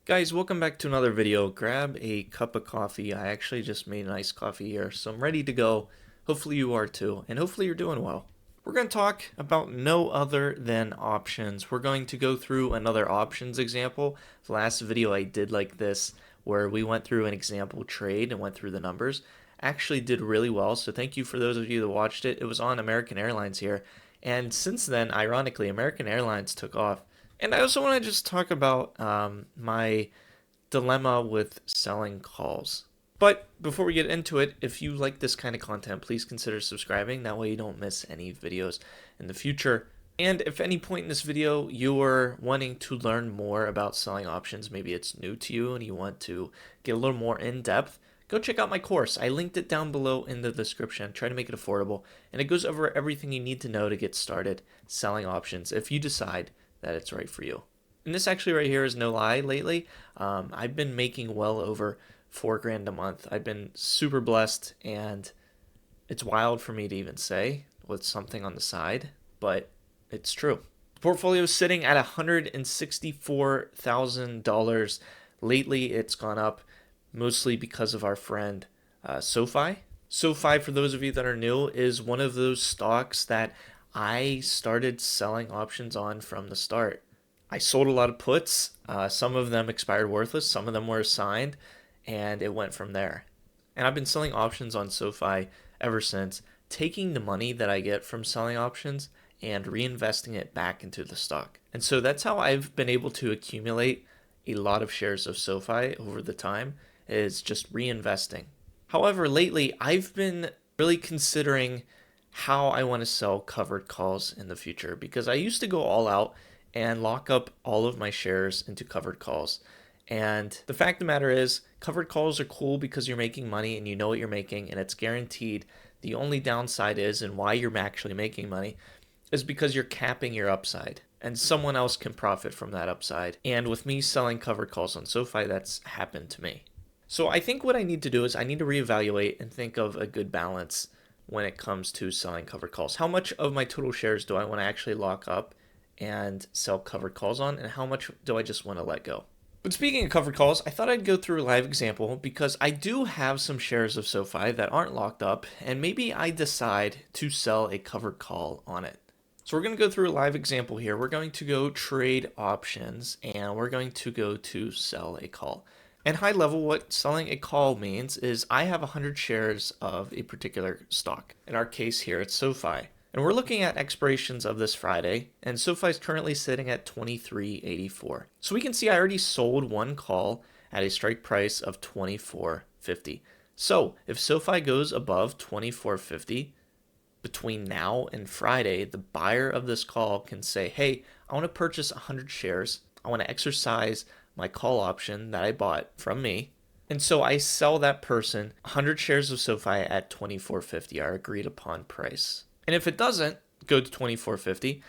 Guys, welcome back to another video. Grab a cup of coffee. I actually just made a nice coffee here, so I'm ready to go. Hopefully you are too, and hopefully you're doing well. We're going to talk about no other than options. We're going to go through another options example. The last video I did like this, where we went through an example trade and went through the numbers, actually did really well, so thank you for those of you that watched it. It was on American Airlines here, and since then, ironically, American Airlines took off. And I also want to just talk about my dilemma with selling calls. But before we get into it, if you like this kind of content, please consider subscribing. That way you don't miss any videos in the future. And if at any point in this video you're wanting to learn more about selling options, maybe it's new to you and you want to get a little more in depth, go check out my course. I linked it down below in the description. Try to make it affordable. And it goes over everything you need to know to get started selling options if you decide that it's right for you. And this actually right here is no lie lately. I've been making well over $4 grand a month. I've been super blessed, and it's wild for me to even say with something on the side, but it's true. The portfolio is sitting at $164,000. Lately, it's gone up mostly because of our friend SoFi. SoFi, for those of you that are new, is one of those stocks that I started selling options on from the start. I sold a lot of puts. Some of them expired worthless. Some of them were assigned, and it went from there. And I've been selling options on SoFi ever since, taking the money that I get from selling options and reinvesting it back into the stock. And so that's how I've been able to accumulate a lot of shares of SoFi over the time, is just reinvesting. However, lately I've been really considering how I want to sell covered calls in the future, because I used to go all out and lock up all of my shares into covered calls. And the fact of the matter is, covered calls are cool because you're making money and you know what you're making and it's guaranteed. The only downside is, and why you're actually making money, is because you're capping your upside and someone else can profit from that upside. And with me selling covered calls on SoFi, that's happened to me. So I think what I need to do is I need to reevaluate and think of a good balance when it comes to selling covered calls. How much of my total shares do I want to actually lock up and sell covered calls on, and how much do I just want to let go? But speaking of covered calls, I thought I'd go through a live example because I do have some shares of SoFi that aren't locked up, and maybe I decide to sell a covered call on it. So we're going to go through a live example here. We're going to go trade options, and we're going to go to sell a call. And high level, what selling a call means is I have 100 shares of a particular stock. In our case here, it's SoFi. And we're looking at expirations of this Friday, and SoFi is currently sitting at $23.84. So we can see I already sold one call at a strike price of $24.50. So if SoFi goes above $24.50 between now and Friday, the buyer of this call can say, hey, I want to purchase 100 shares. I want to exercise my call option that I bought from me. And so I sell that person 100 shares of SoFi at $24.50, our agreed upon price. And if it doesn't go to $24.50,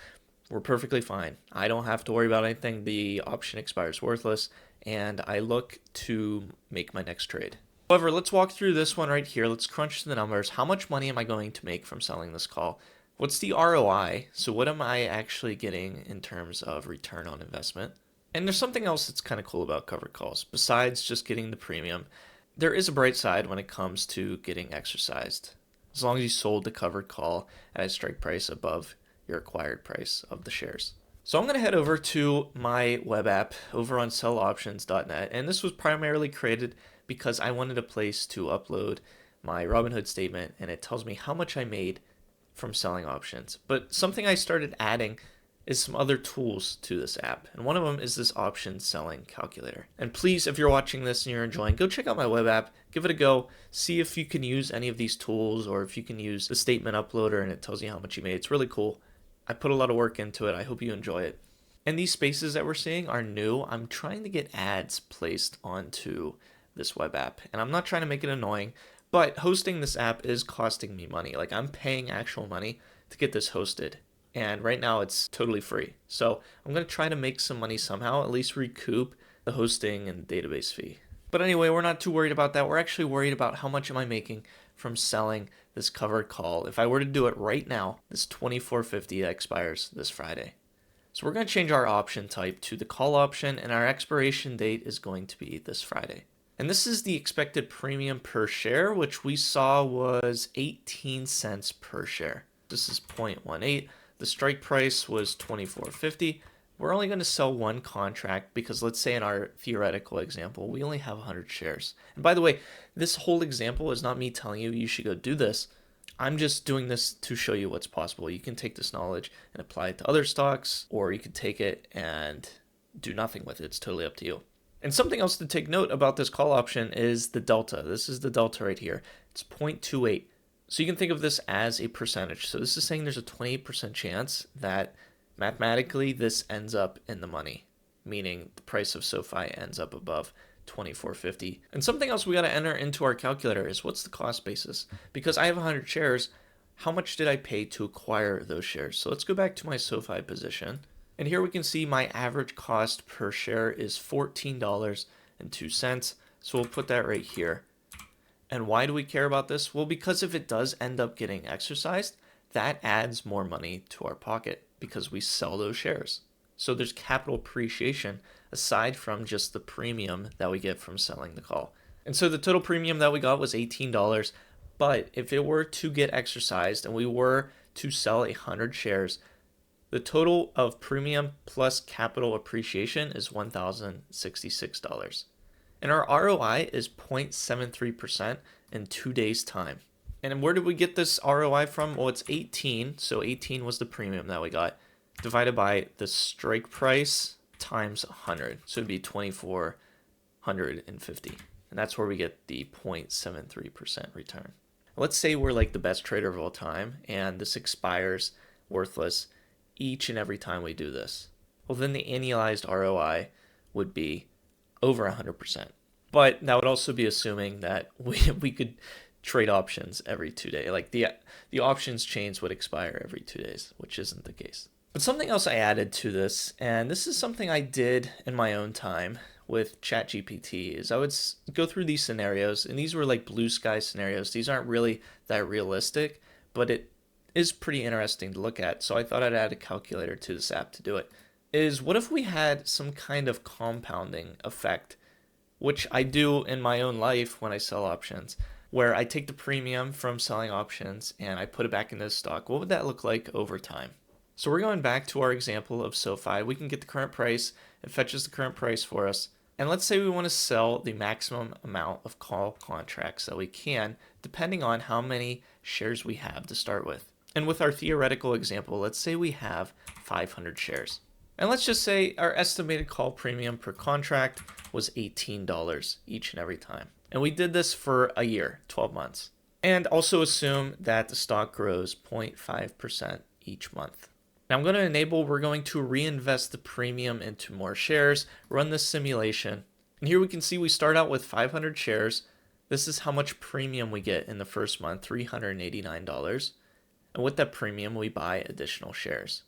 we're perfectly fine. I don't have to worry about anything. The option expires worthless, and I look to make my next trade. However, let's walk through this one right here. Let's crunch the numbers. How much money am I going to make from selling this call? What's the ROI? So what am I actually getting in terms of return on investment? And there's something else that's kind of cool about covered calls. Besides just getting the premium, there is a bright side when it comes to getting exercised, as long as you sold the covered call at a strike price above your acquired price of the shares. So I'm going to head over to my web app over on selloptions.net, and this was primarily created because I wanted a place to upload my Robinhood statement, and it tells me how much I made from selling options. But something I started adding is some other tools to this app, and one of them is this option selling calculator. And please, if you're watching this and you're enjoying, go check out my web app, give it a go, see if you can use any of these tools, or if you can use the statement uploader and it tells you how much you made. It's really cool. I put a lot of work into it. I hope you enjoy it. And these spaces that we're seeing are new. I'm trying to get ads placed onto this web app, and I'm not trying to make it annoying, but hosting this app is costing me money. Like, I'm paying actual money to get this hosted. And right now it's totally free. So I'm going to try to make some money somehow, at least recoup the hosting and database fee. But anyway, we're not too worried about that. We're actually worried about how much am I making from selling this covered call. If I were to do it right now, this $24.50 expires this Friday. So we're going to change our option type to the call option, and our expiration date is going to be this Friday. And this is the expected premium per share, which we saw was 18 cents per share. This is 0.18. The strike price was 24.50. We're only going to sell one contract because let's say in our theoretical example, we only have 100 shares. And by the way, this whole example is not me telling you should go do this. I'm just doing this to show you what's possible. You can take this knowledge and apply it to other stocks, or you can take it and do nothing with it. It's totally up to you. And something else to take note about this call option is the delta. This is the delta right here. It's 0.28. So you can think of this as a percentage. So this is saying there's a 28% chance that mathematically this ends up in the money, meaning the price of SoFi ends up above 24.50. And something else we got to enter into our calculator is what's the cost basis? Because I have 100 shares, how much did I pay to acquire those shares? So let's go back to my SoFi position. And here we can see my average cost per share is $14.02. So we'll put that right here. And why do we care about this? Well, because if it does end up getting exercised, that adds more money to our pocket because we sell those shares. So there's capital appreciation aside from just the premium that we get from selling the call. And so the total premium that we got was $18. But if it were to get exercised and we were to sell 100 shares, the total of premium plus capital appreciation is $1,066. And our ROI is 0.73% in 2 days' time. And where did we get this ROI from? Well, it's 18. So 18 was the premium that we got, divided by the strike price times 100. So it'd be 2,450. And that's where we get the 0.73% return. Let's say we're like the best trader of all time, and this expires worthless each and every time we do this. Well, then the annualized ROI would be over 100%. But that would also be assuming that we could trade options every 2 days. Like the options chains would expire every 2 days, which isn't the case. But something else I added to this, and this is something I did in my own time with ChatGPT, is I would go through these scenarios, and these were like blue sky scenarios. These aren't really that realistic, but it is pretty interesting to look at. So I thought I'd add a calculator to this app to do it. Is what if we had some kind of compounding effect, which I do in my own life when I sell options, where I take the premium from selling options and I put it back into the stock. What would that look like over time? So we're going back to our example of SoFi. We can get the current price. It fetches the current price for us. And let's say we want to sell the maximum amount of call contracts that we can, depending on how many shares we have to start with. And with our theoretical example, let's say we have 500 shares. And let's just say our estimated call premium per contract was $18 each and every time. And we did this for a year, 12 months. And also assume that the stock grows 0.5% each month. Now I'm going to enable, we're going to reinvest the premium into more shares, run this simulation. And here we can see we start out with 500 shares. This is how much premium we get in the first month, $389. And with that premium, we buy additional shares.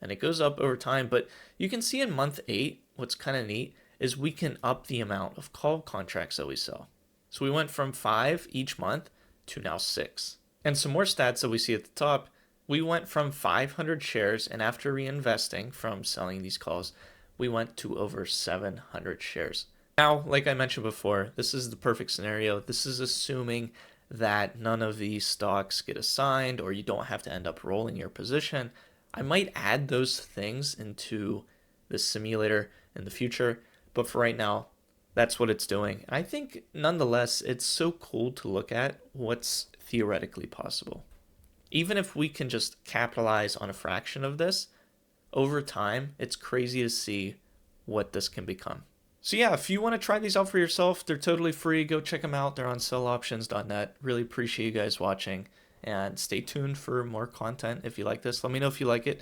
And it goes up over time, but you can see in month 8, what's kind of neat is we can up the amount of call contracts that we sell. So we went from 5 each month to now 6. And some more stats that we see at the top, we went from 500 shares, and after reinvesting from selling these calls, we went to over 700 shares. Now, like I mentioned before, this is the perfect scenario. This is assuming that none of these stocks get assigned or you don't have to end up rolling your position. I might add those things into the simulator in the future, but for right now, that's what it's doing. I think nonetheless, it's so cool to look at what's theoretically possible. Even if we can just capitalize on a fraction of this, over time, it's crazy to see what this can become. So yeah, if you want to try these out for yourself, they're totally free. Go check them out. They're on selloptions.net. Really appreciate you guys watching. And stay tuned for more content if you like this. Let me know if you like it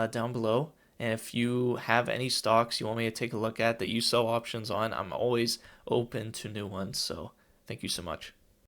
down below. And if you have any stocks you want me to take a look at that you sell options on, I'm always open to new ones. So thank you so much.